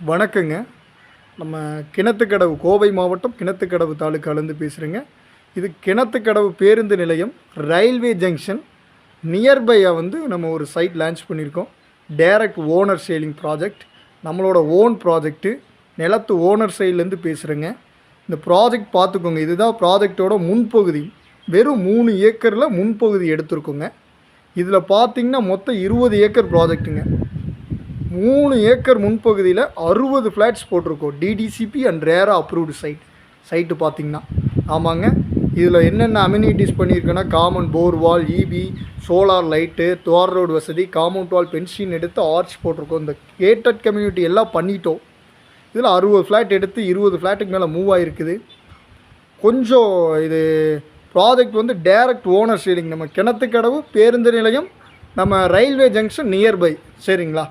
வணக்கங்க. நம்ம கிணத்துக்கடவு கோவை மாவட்டம் கிணத்துக்கடவு தாலுக்காலேருந்து பேசுகிறேங்க. இது கிணத்துக்கடவு பேருந்து நிலையம், ரயில்வே ஜங்ஷன் நியர்பையாக நம்ம ஒரு சைட் லான்ச் பண்ணியிருக்கோம். Direct owner selling project. நம்மளோட ஓன் ப்ராஜெக்ட்டு. நிலத்து ஓனர் சைட்லேருந்து பேசுகிறேங்க. இந்த ப்ராஜெக்ட் பார்த்துக்கோங்க. இதுதான் ப்ராஜெக்டோட முன்பகுதி. வெறும் 3 ஏக்கரில் முன்பகுதி எடுத்திருக்கோங்க. இதில் பார்த்திங்கன்னா மொத்தம் 20 ஏக்கர் ப்ராஜெக்ட்டுங்க. 3 ஏக்கர் முன்பகுதியில் 60 ஃப்ளாட்ஸ் போட்டிருக்கோம். DTCP and RERA approved site பார்த்திங்கன்னா. ஆமாங்க. இதில் என்னென்ன அம்யூனிட்டிஸ் பண்ணியிருக்கேன்னா, common bore well, EB, solar light, தார் ரோடு வசதி, காம்பவுண்ட் வால் பென்ஷன் எடுத்து ஆர்ச் போட்டிருக்கோம். இந்த கேட்டட் கம்யூனிட்டி எல்லாம் பண்ணிட்டோம். இதில் 60 ஃப்ளாட் எடுத்து 20 ஃப்ளாட்டுக்கு மேலே மூவ் ஆகிருக்குது. கொஞ்சம் இது ப்ராஜெக்ட் டைரக்ட் ஓனர் சேலிங். நம்ம கிணத்துக்கடவு பேருந்து நிலையம், நம்ம ரயில்வே ஜங்ஷன் நியர்பை. சரிங்களா?